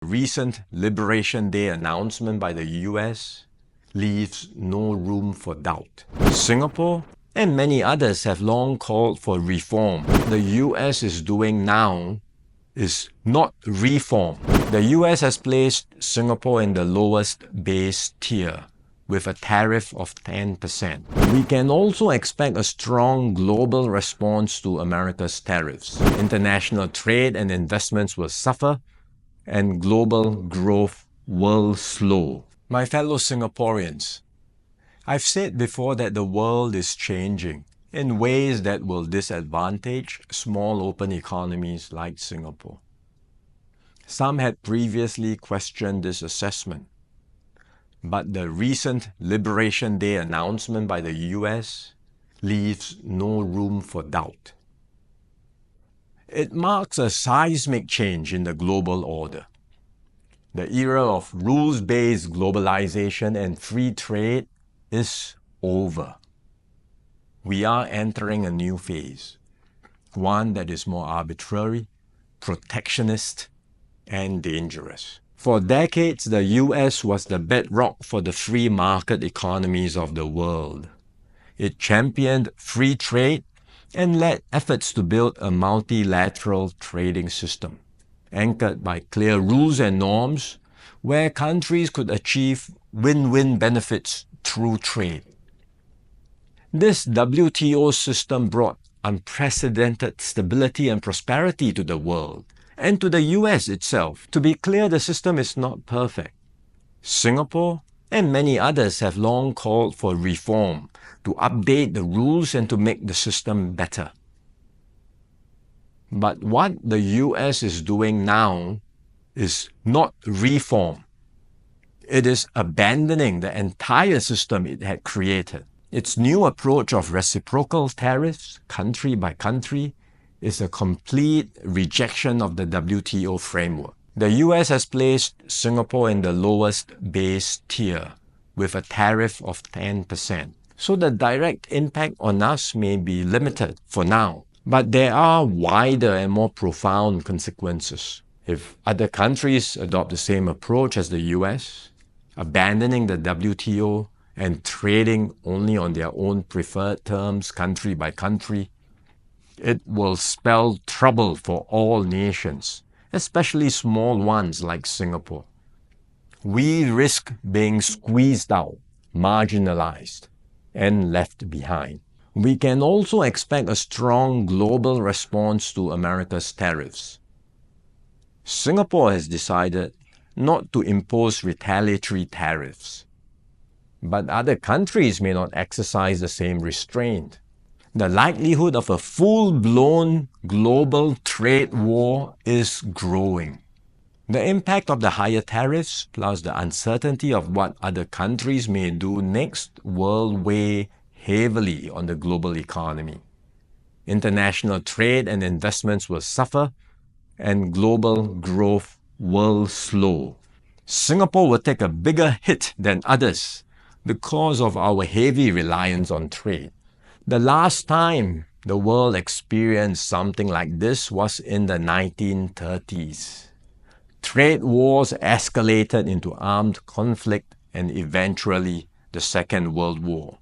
Recent Liberation Day announcement by the US leaves no room for doubt. Singapore and many others have long called for reform. The US is doing now is not reform. The US has placed Singapore in the lowest base tier with a tariff of 10%. We can also expect a strong global response to America's tariffs. International trade and investments will suffer, and global growth will slow. My fellow Singaporeans, I've said before that the world is changing in ways that will disadvantage small open economies like Singapore. Some had previously questioned this assessment, but the recent Liberation Day announcement by the US leaves no room for doubt. It marks a seismic change in the global order. The era of rules-based globalization and free trade is over. We are entering a new phase, one that is more arbitrary, protectionist, and dangerous. For decades, the US was the bedrock for the free market economies of the world. It championed free trade and led efforts to build a multilateral trading system, anchored by clear rules and norms, where countries could achieve win-win benefits through trade. This WTO system brought unprecedented stability and prosperity to the world, and to the US itself. To be clear, the system is not perfect. Singapore and many others have long called for reform, to update the rules and to make the system better. But what the US is doing now is not reform. It is abandoning the entire system it had created. Its new approach of reciprocal tariffs, country by country, is a complete rejection of the WTO framework. The US has placed Singapore in the lowest base tier with a tariff of 10%. So the direct impact on us may be limited for now, but there are wider and more profound consequences. If other countries adopt the same approach as the US, abandoning the WTO and trading only on their own preferred terms, country by country, it will spell trouble for all nations, especially small ones like Singapore. We risk being squeezed out, marginalized, and left behind. We can also expect a strong global response to America's tariffs. Singapore has decided not to impose retaliatory tariffs, but other countries may not exercise the same restraint. The likelihood of a full-blown global trade war is growing. The impact of the higher tariffs, plus the uncertainty of what other countries may do next, will weigh heavily on the global economy. International trade and investments will suffer, and global growth will slow. Singapore will take a bigger hit than others because of our heavy reliance on trade. The last time the world experienced something like this was in the 1930s. Trade wars escalated into armed conflict and eventually the Second World War.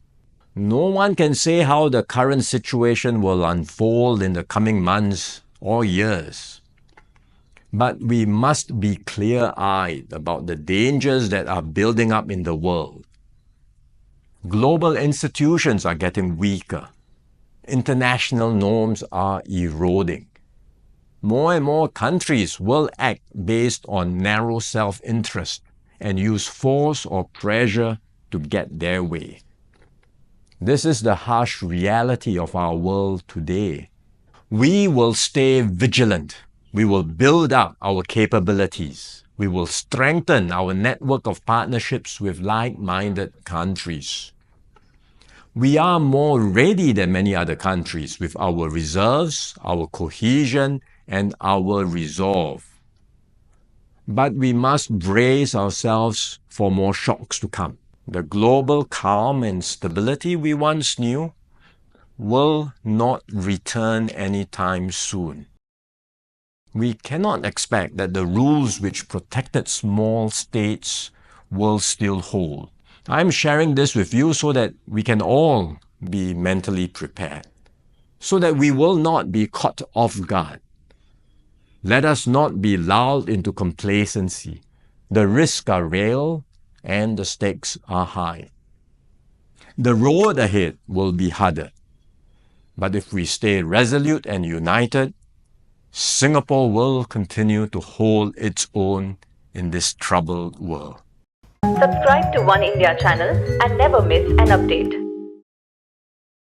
No one can say how the current situation will unfold in the coming months or years. But we must be clear-eyed about the dangers that are building up in the world. Global institutions are getting weaker. International norms are eroding. More and more countries will act based on narrow self-interest and use force or pressure to get their way. This is the harsh reality of our world today. We will stay vigilant. We will build up our capabilities. We will strengthen our network of partnerships with like-minded countries. We are more ready than many other countries with our reserves, our cohesion, and our resolve. But we must brace ourselves for more shocks to come. The global calm and stability we once knew will not return anytime soon. we cannot expect that the rules which protected small states will still hold. I'm sharing this with you so that we can all be mentally prepared, so that we will not be caught off guard. Let us not be lulled into complacency. The risks are real and the stakes are high. The road ahead will be harder. But if we stay resolute and united, Singapore will continue to hold its own in this troubled world. Subscribe to One India channel and never miss an update.